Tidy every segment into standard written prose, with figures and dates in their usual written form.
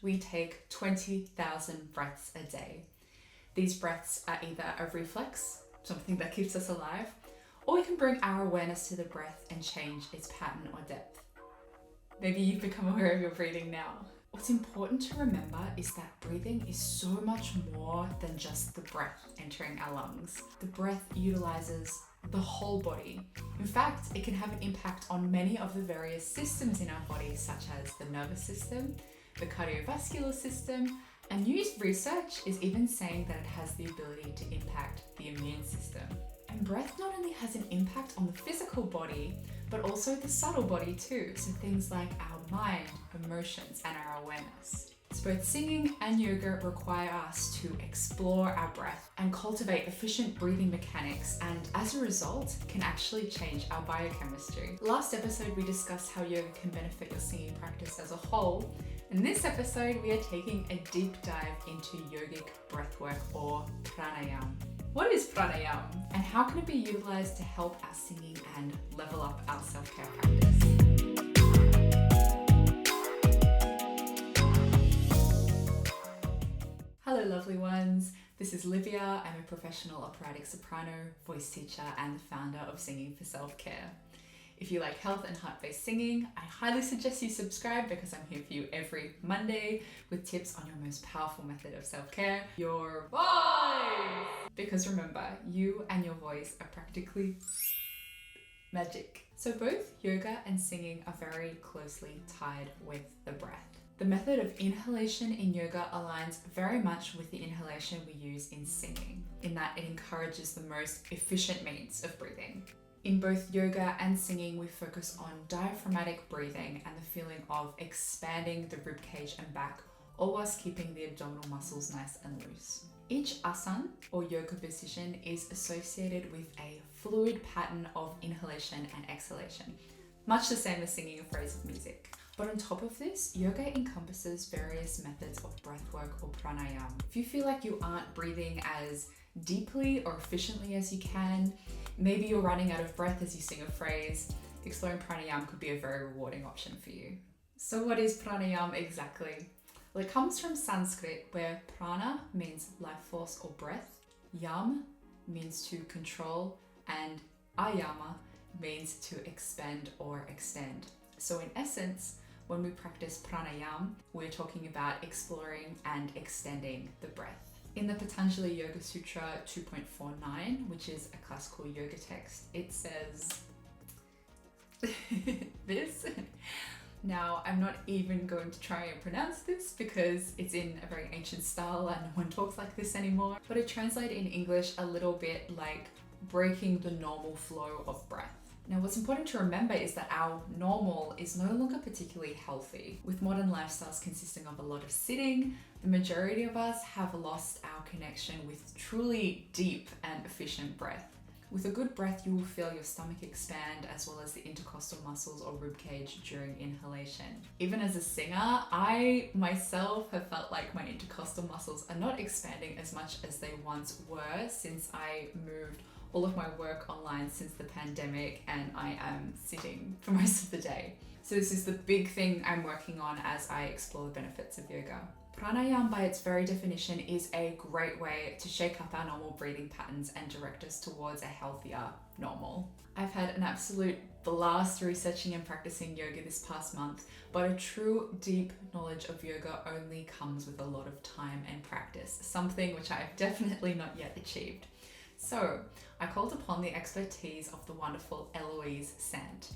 we take 20,000 breaths a day. These breaths are either a reflex, something that keeps us alive, or we can bring our awareness to the breath and change its pattern or depth. Maybe you've become aware of your breathing now. What's important to remember is that breathing is so much more than just the breath entering our lungs. The breath utilizes the whole body. In fact, it can have an impact on many of the various systems in our body, such as the nervous system, the cardiovascular system, and new research is even saying that it has the ability to impact the immune system. And breath not only has an impact on the physical body, but also the subtle body too. So things like our mind, emotions, and our awareness. So both singing and yoga require us to explore our breath and cultivate efficient breathing mechanics, and as a result, can actually change our biochemistry. Last episode, we discussed how yoga can benefit your singing practice as a whole. In this episode, we are taking a deep dive into yogic breathwork, or pranayama. What is pranayama, and how can it be utilized to help our singing and level up our self-care practice? Hello lovely ones, this is Livia. I'm a professional operatic soprano, voice teacher, and the founder of Singing for Self-Care. If you like health and heart-based singing, I highly suggest you subscribe because I'm here for you every Monday with tips on your most powerful method of self-care, your voice! Because remember, you and your voice are practically magic. So both yoga and singing are very closely tied with the breath. The method of inhalation in yoga aligns very much with the inhalation we use in singing, in that it encourages the most efficient means of breathing. In both yoga and singing, we focus on diaphragmatic breathing and the feeling of expanding the ribcage and back, all whilst keeping the abdominal muscles nice and loose. Each asana or yoga position is associated with a fluid pattern of inhalation and exhalation, much the same as singing a phrase of music. But on top of this, yoga encompasses various methods of breathwork or pranayama. If you feel like you aren't breathing as deeply or efficiently as you can, maybe you're running out of breath as you sing a phrase, exploring pranayama could be a very rewarding option for you. So what is pranayama exactly? Well, it comes from Sanskrit, where prana means life force or breath, yam means to control, and ayama means to expand or extend. So in essence, when we practice pranayama, we're talking about exploring and extending the breath. In the Patanjali Yoga Sutra 2.49, which is a classical yoga text, it says this. Now, I'm not even going to try and pronounce this because it's in a very ancient style and no one talks like this anymore, but it translates in English a little bit like breaking the normal flow of breath. Now, what's important to remember is that our normal is no longer particularly healthy. With modern lifestyles consisting of a lot of sitting, the majority of us have lost our connection with truly deep and efficient breath. With a good breath, you will feel your stomach expand as well as the intercostal muscles or ribcage during inhalation. Even as a singer, I myself have felt like my intercostal muscles are not expanding as much as they once were since I moved all of my work online since the pandemic, and I am sitting for most of the day. So this is the big thing I'm working on as I explore the benefits of yoga. Pranayama, by its very definition, is a great way to shake up our normal breathing patterns and direct us towards a healthier normal. I've had an absolute blast researching and practicing yoga this past month, but a true deep knowledge of yoga only comes with a lot of time and practice, something which I have definitely not yet achieved. So I called upon the expertise of the wonderful Eloise Sant.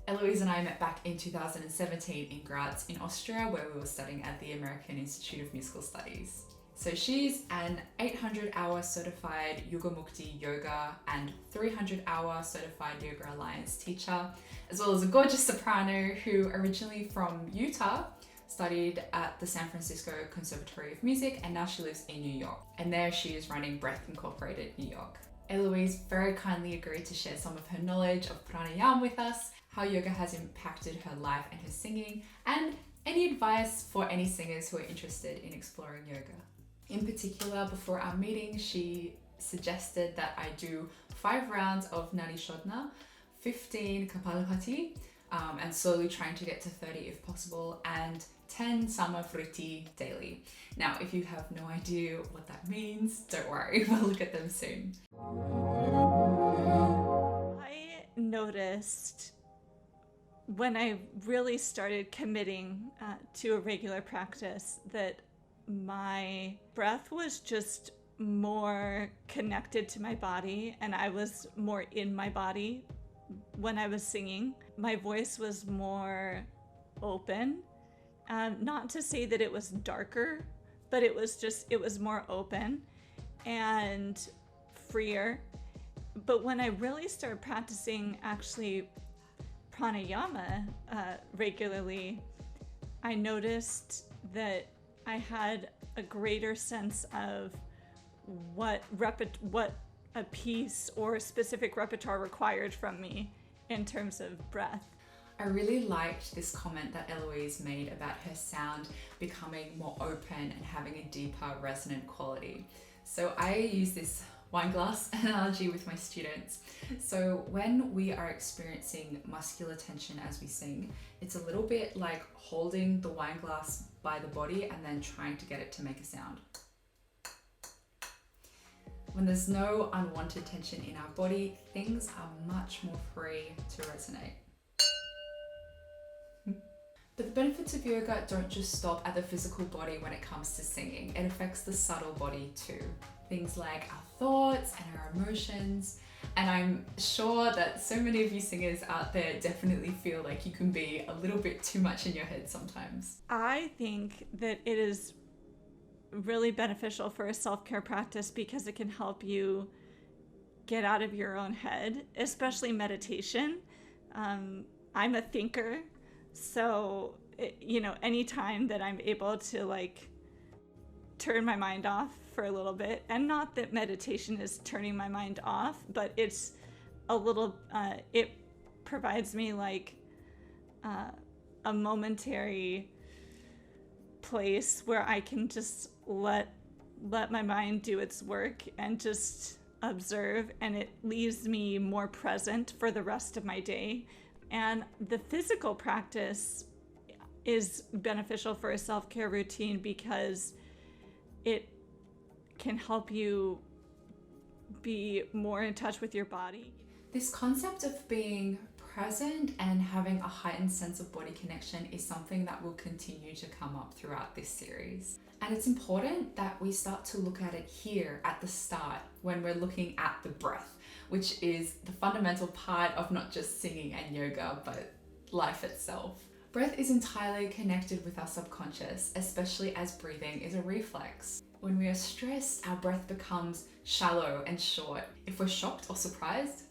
Eloise and I met back in 2017 in Graz in Austria, where we were studying at the American Institute of Musical Studies. So she's an 800-hour certified Yoga Mukti yoga and 300-hour certified Yoga Alliance teacher, as well as a gorgeous soprano who originally from Utah studied at the San Francisco Conservatory of Music, and now she lives in New York. And there she is running Breath Incorporated New York. Eloise very kindly agreed to share some of her knowledge of pranayama with us, how yoga has impacted her life and her singing, and any advice for any singers who are interested in exploring yoga. In particular, before our meeting, she suggested that I do 5 rounds of nadi shodhana, 15 kapalabhati, and slowly trying to get to 30 if possible, and 10 sama vritti daily. Now, if you have no idea what that means, don't worry, we'll look at them soon. I noticed when I really started committing to a regular practice that my breath was just more connected to my body, and I was more in my body when I was singing. My voice was more open. Not to say that it was darker, but it was more open and freer. But when I really started practicing actually pranayama regularly, I noticed that I had a greater sense of what a piece or specific repertoire required from me in terms of breath. I really liked this comment that Eloise made about her sound becoming more open and having a deeper resonant quality. So I use this wine glass analogy with my students. So when we are experiencing muscular tension as we sing, it's a little bit like holding the wine glass by the body and then trying to get it to make a sound. When there's no unwanted tension in our body, things are much more free to resonate. But the benefits of yoga don't just stop at the physical body when it comes to singing. It affects the subtle body too. Things like our thoughts and our emotions. And I'm sure that so many of you singers out there definitely feel like you can be a little bit too much in your head sometimes. I think that it is really beneficial for a self-care practice because it can help you get out of your own head, especially meditation. I'm a thinker, so anytime that I'm able to turn my mind off for a little bit, and not that meditation is turning my mind off, but it's a little it provides me a momentary place where I can just let my mind do its work and just observe, and it leaves me more present for the rest of my day. And the physical practice is beneficial for a self-care routine because it can help you be more in touch with your body. This concept of being present and having a heightened sense of body connection is something that will continue to come up throughout this series. And it's important that we start to look at it here at the start when we're looking at the breath, which is the fundamental part of not just singing and yoga, but life itself. Breath is entirely connected with our subconscious, especially as breathing is a reflex. When we are stressed, our breath becomes shallow and short. If we're shocked or surprised,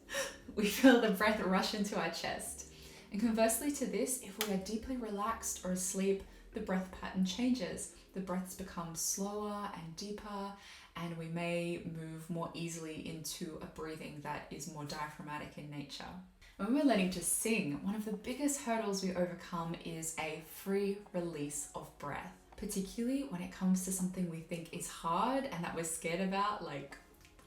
we feel the breath rush into our chest. And conversely to this, if we are deeply relaxed or asleep, the breath pattern changes. The breaths become slower and deeper, and we may move more easily into a breathing that is more diaphragmatic in nature. When we're learning to sing, one of the biggest hurdles we overcome is a free release of breath, particularly when it comes to something we think is hard and that we're scared about, like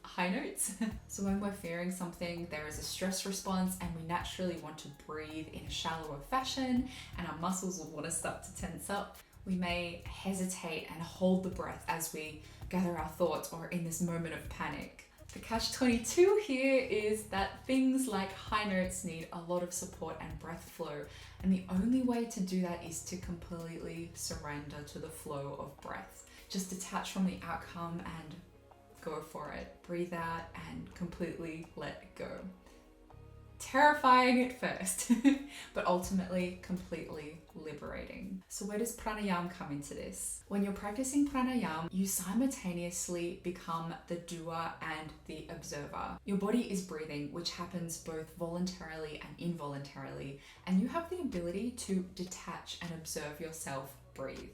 high notes. So when we're fearing something, there is a stress response and we naturally want to breathe in a shallower fashion, and our muscles will want to start to tense up. We may hesitate and hold the breath as we gather our thoughts or in this moment of panic. The catch-22 here is that things like high notes need a lot of support and breath flow, and the only way to do that is to completely surrender to the flow of breath. Just detach from the outcome and go for it. Breathe out and completely let go. Terrifying at first, but ultimately completely liberating. So where does pranayama come into this? When you're practicing pranayama, you simultaneously become the doer and the observer. Your body is breathing, which happens both voluntarily and involuntarily, and you have the ability to detach and observe yourself breathe.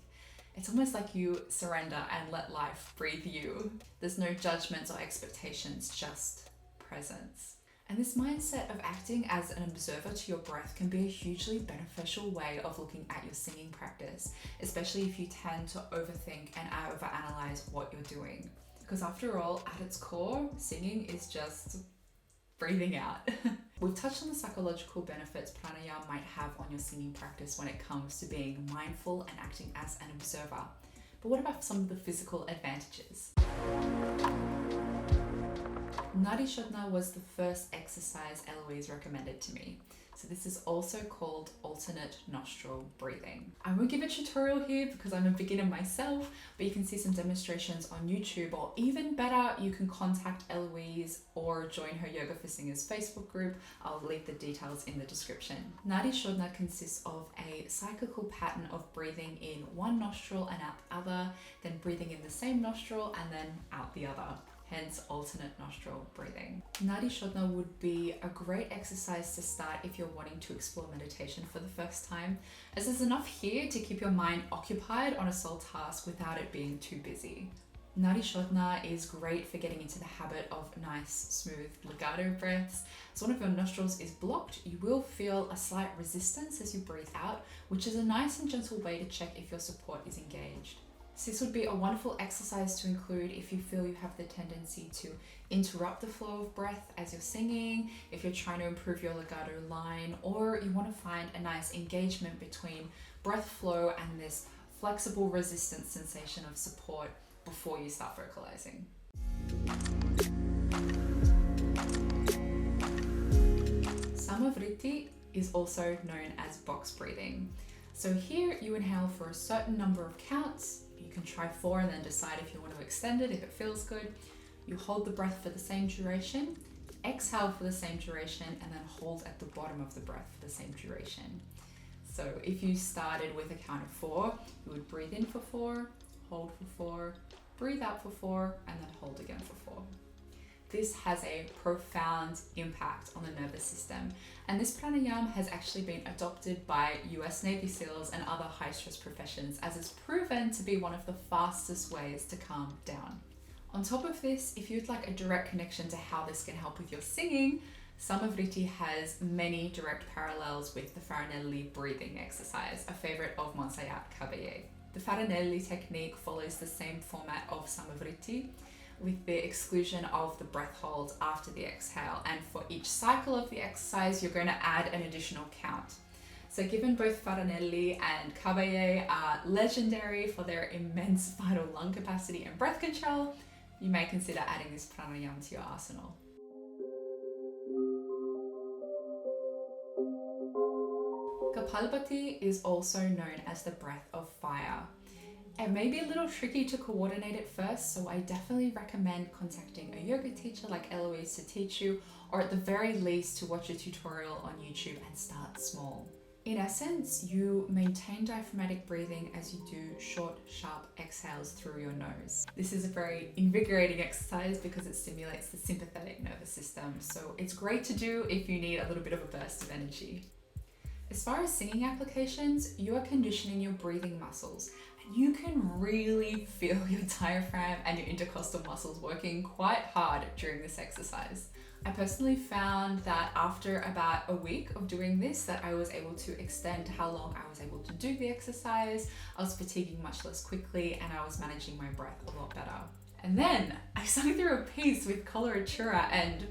It's almost like you surrender and let life breathe you. There's no judgments or expectations, just presence. And this mindset of acting as an observer to your breath can be a hugely beneficial way of looking at your singing practice, especially if you tend to overthink and overanalyze what you're doing. Because after all, at its core, singing is just breathing out. We've touched on the psychological benefits pranayama might have on your singing practice when it comes to being mindful and acting as an observer. But what about some of the physical advantages? Nadi shodhana was the first exercise Eloise recommended to me. So this is also called alternate nostril breathing. I won't give a tutorial here because I'm a beginner myself, but you can see some demonstrations on YouTube, or even better, you can contact Eloise or join her Yoga for Singers Facebook group. I'll leave the details in the description. Nadi shodhana consists of a cyclical pattern of breathing in one nostril and out the other, then breathing in the same nostril and then out the other. Hence alternate nostril breathing. Nadi shodhana would be a great exercise to start if you're wanting to explore meditation for the first time, as there's enough here to keep your mind occupied on a sole task without it being too busy. Nadi shodhana is great for getting into the habit of nice, smooth legato breaths. So one of your nostrils is blocked, you will feel a slight resistance as you breathe out, which is a nice and gentle way to check if your support is engaged. So this would be a wonderful exercise to include if you feel you have the tendency to interrupt the flow of breath as you're singing, if you're trying to improve your legato line, or you want to find a nice engagement between breath flow and this flexible resistance sensation of support before you start vocalizing. Vritti is also known as box breathing. So here you inhale for a certain number of counts. You can try 4 and then decide if you want to extend it, if it feels good. You hold the breath for the same duration, exhale for the same duration, and then hold at the bottom of the breath for the same duration. So if you started with a count of 4, you would breathe in for 4, hold for 4, breathe out for 4, and then hold again for 4. This has a profound impact on the nervous system, and this pranayama has actually been adopted by US Navy SEALs and other high-stress professions, as it's proven to be one of the fastest ways to calm down. On top of this, if you'd like a direct connection to how this can help with your singing, vritti has many direct parallels with the Farinelli breathing exercise, a favorite of Monsayat Caballé. The Farinelli technique follows the same format of vritti, with the exclusion of the breath hold after the exhale, and for each cycle of the exercise you're going to add an additional count. So given both Farinelli and Caballé are legendary for their immense vital lung capacity and breath control, you may consider adding this pranayama to your arsenal. Kapalabhati is also known as the breath of fire. It may be a little tricky to coordinate at first, so I definitely recommend contacting a yoga teacher like Eloise to teach you, or at the very least to watch a tutorial on YouTube and start small. In essence, you maintain diaphragmatic breathing as you do short, sharp exhales through your nose. This is a very invigorating exercise because it stimulates the sympathetic nervous system, so it's great to do if you need a little bit of a burst of energy. As far as singing applications, you are conditioning your breathing muscles. You can really feel your diaphragm and your intercostal muscles working quite hard during this exercise. I personally found that after about a week of doing this, that I was able to extend how long I was able to do the exercise. I was fatiguing much less quickly, and I was managing my breath a lot better. And then I sung through a piece with coloratura, and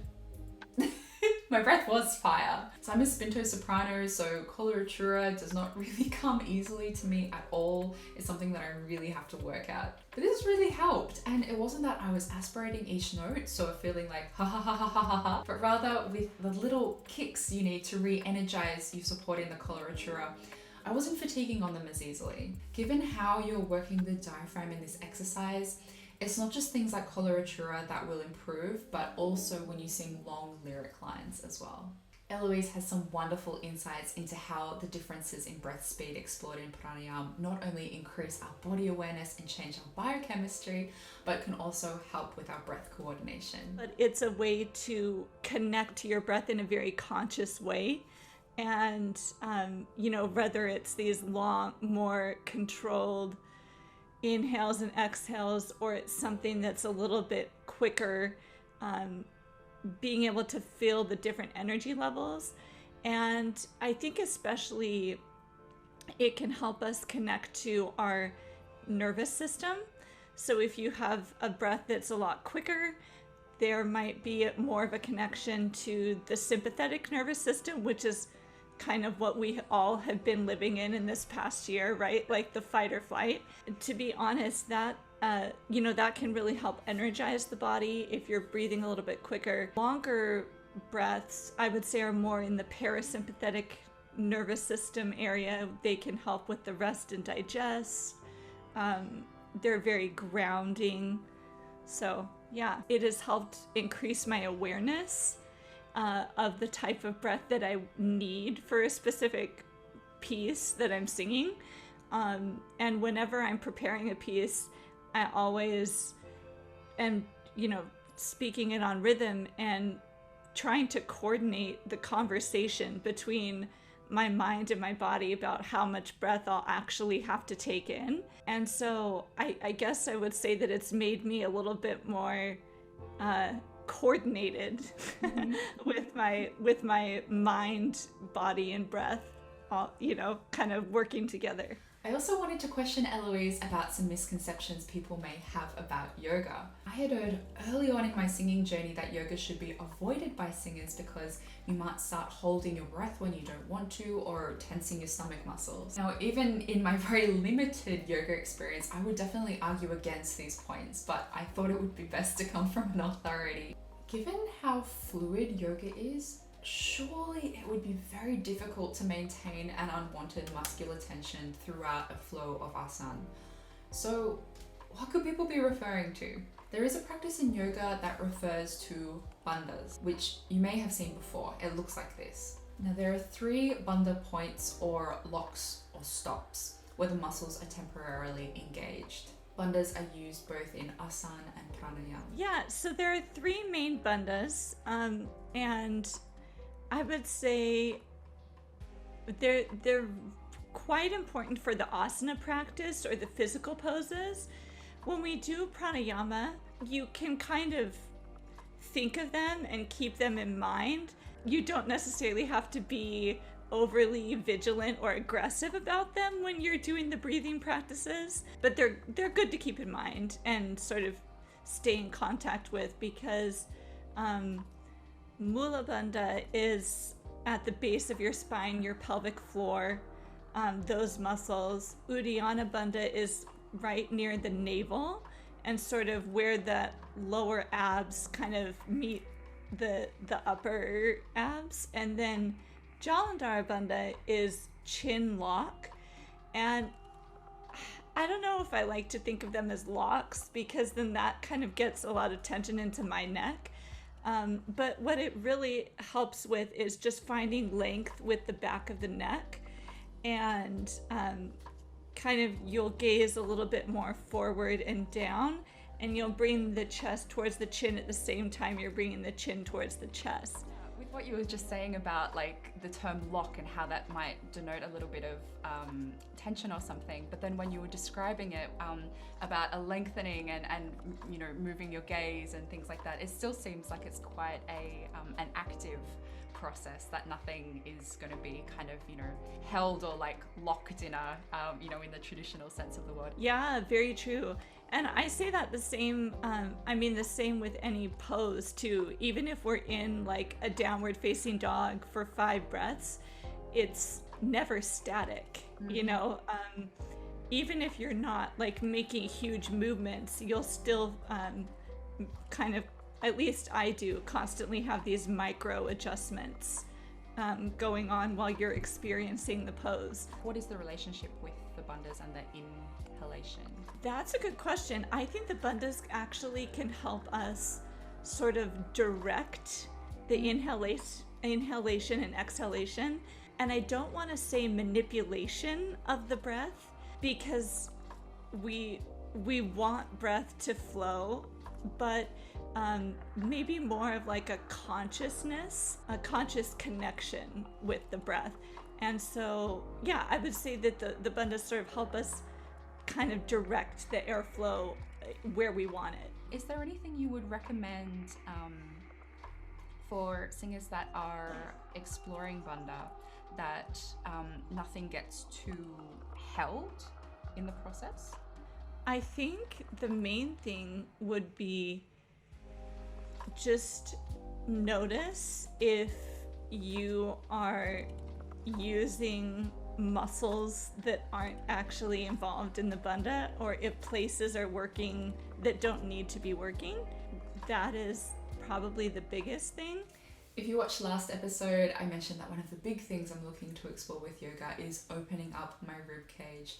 my breath was fire. So I'm a spinto soprano, so coloratura does not really come easily to me at all. It's something that I really have to work at. But this really helped, and it wasn't that I was aspirating each note, so feeling like ha ha ha ha ha ha ha, but rather with the little kicks you need to re-energize your support in the coloratura, I wasn't fatiguing on them as easily. Given how you're working the diaphragm in this exercise, it's not just things like coloratura that will improve, but also when you sing long lyric lines as well. Eloise has some wonderful insights into how the differences in breath speed explored in pranayama not only increase our body awareness and change our biochemistry, but can also help with our breath coordination. But it's a way to connect to your breath in a very conscious way. And, whether it's these long, more controlled inhales and exhales, or it's something that's a little bit quicker, being able to feel the different energy levels. And I think especially it can help us connect to our nervous system. So if you have a breath that's a lot quicker, there might be more of a connection to the sympathetic nervous system, which is kind of what we all have been living in this past year, right? Like the fight or flight. To be honest, that that can really help energize the body if you're breathing a little bit quicker. Longer breaths, I would say, are more in the parasympathetic nervous system area. They can help with the rest and digest. They're very grounding. So yeah, it has helped increase my awareness of the type of breath that I need for a specific piece that I'm singing. And whenever I'm preparing a piece, I always am, speaking it on rhythm and trying to coordinate the conversation between my mind and my body about how much breath I'll actually have to take in. And so I guess I would say that it's made me a little bit more coordinated with my mind, body, and breath, all, kind of working together. I also wanted to question Eloise about some misconceptions people may have about yoga. I had heard early on in my singing journey that yoga should be avoided by singers because you might start holding your breath when you don't want to, or tensing your stomach muscles. Now, even in my very limited yoga experience, I would definitely argue against these points, but I thought it would be best to come from an authority. Given how fluid yoga is, surely it would be very difficult to maintain an unwanted muscular tension throughout a flow of asana. So what could people be referring to? There is a practice in yoga that refers to bandhas, which you may have seen before. It looks like this. Now there are 3 bandha points or locks or stops where the muscles are temporarily engaged. Bandhas are used both in asana and pranayama. Yeah, so there are 3 main bandhas, and I would say they're quite important for the asana practice or the physical poses. When we do pranayama, you can kind of think of them and keep them in mind. You don't necessarily have to be overly vigilant or aggressive about them when you're doing the breathing practices, but they're good to keep in mind and sort of stay in contact with, because Mula Bandha is at the base of your spine, your pelvic floor, those muscles. Uddiyana Bandha is right near the navel and sort of where the lower abs kind of meet the upper abs. And then Jalandhara Bandha is chin lock. And I don't know if I like to think of them as locks, because then that kind of gets a lot of tension into my neck. But what it really helps with is just finding length with the back of the neck, and kind of you'll gaze a little bit more forward and down, and you'll bring the chest towards the chin at the same time you're bringing the chin towards the chest. With what you were just saying about like the term lock and how that might denote a little bit of tension or something, but then when you were describing it about a lengthening and moving your gaze and things like that, it still seems like it's quite an active process, that nothing is going to be kind of held or like locked in a in the traditional sense of the word. Yeah, very true. And I say that the same with any pose too. Even if we're in like a downward facing dog for 5 breaths, it's never static. Even if you're not like making huge movements, you'll still kind of, at least I do, constantly have these micro adjustments going on while you're experiencing the pose. What is the relationship with the bandhas and the inhalation? That's a good question. I think the bandhas actually can help us sort of direct the inhalation and exhalation. And I don't want to say manipulation of the breath, because we want breath to flow, but maybe more of like a consciousness, a conscious connection with the breath. And so, yeah, I would say that the bandhas sort of help us kind of direct the airflow where we want it. Is there anything you would recommend for singers that are exploring Bandha, that nothing gets too held in the process? I think the main thing would be just notice if you are using muscles that aren't actually involved in the bandha, or if places are working that don't need to be working. That is probably the biggest thing. If you watched last episode, I mentioned that one of the big things I'm looking to explore with yoga is opening up my rib cage.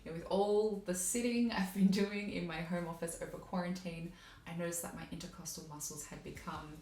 With all the sitting I've been doing in my home office over quarantine, I noticed that my intercostal muscles had become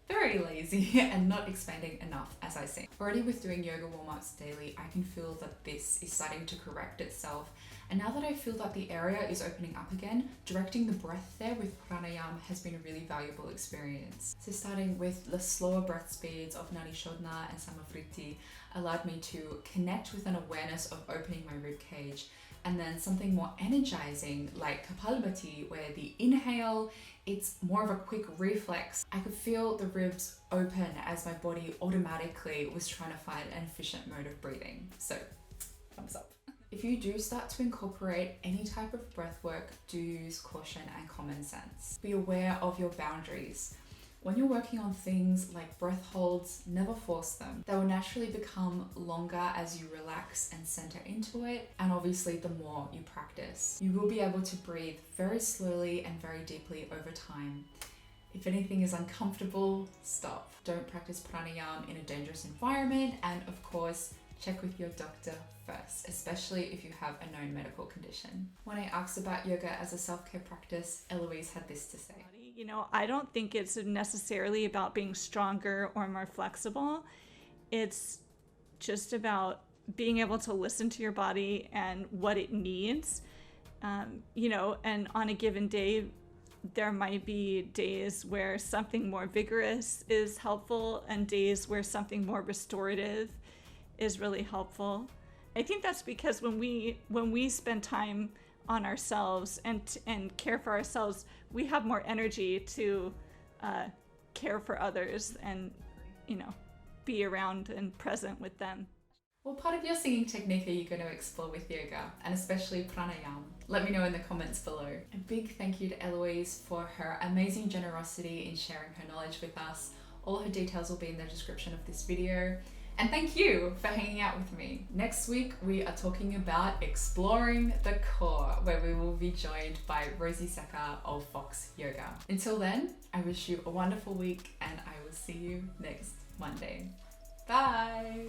very lazy and not expanding enough as I sing. Already with doing yoga warm-ups daily, I can feel that this is starting to correct itself. And now that I feel that the area is opening up again, directing the breath there with pranayama has been a really valuable experience. So starting with the slower breath speeds of nadi, shodhana and some vritti allowed me to connect with an awareness of opening my rib cage. And then something more energizing like kapalabhati, where the inhale, it's more of a quick reflex. I could feel the ribs open as my body automatically was trying to find an efficient mode of breathing. So, thumbs up. If you do start to incorporate any type of breath work, do use caution and common sense. Be aware of your boundaries. When you're working on things like breath holds, never force them. They will naturally become longer as you relax and center into it, and obviously the more you practice. You will be able to breathe very slowly and very deeply over time. If anything is uncomfortable, stop. Don't practice pranayama in a dangerous environment, and of course, check with your doctor first, especially if you have a known medical condition. When I asked about yoga as a self-care practice, Eloise had this to say. You know, I don't think it's necessarily about being stronger or more flexible. It's just about being able to listen to your body and what it needs. You know, and on a given day, there might be days where something more vigorous is helpful and days where something more restorative is really helpful. I think that's because when we spend time on ourselves and care for ourselves, we have more energy to care for others and, you know, be around and present with them. What part of your singing technique are you going to explore with yoga, and especially pranayama? Let me know in the comments below. A big thank you to Eloise for her amazing generosity in sharing her knowledge with us. All her details will be in the description of this video. And thank you for hanging out with me. Next week, we are talking about exploring the core, where we will be joined by Rosie Secker of Fox Yoga. Until then, I wish you a wonderful week, and I will see you next Monday. Bye.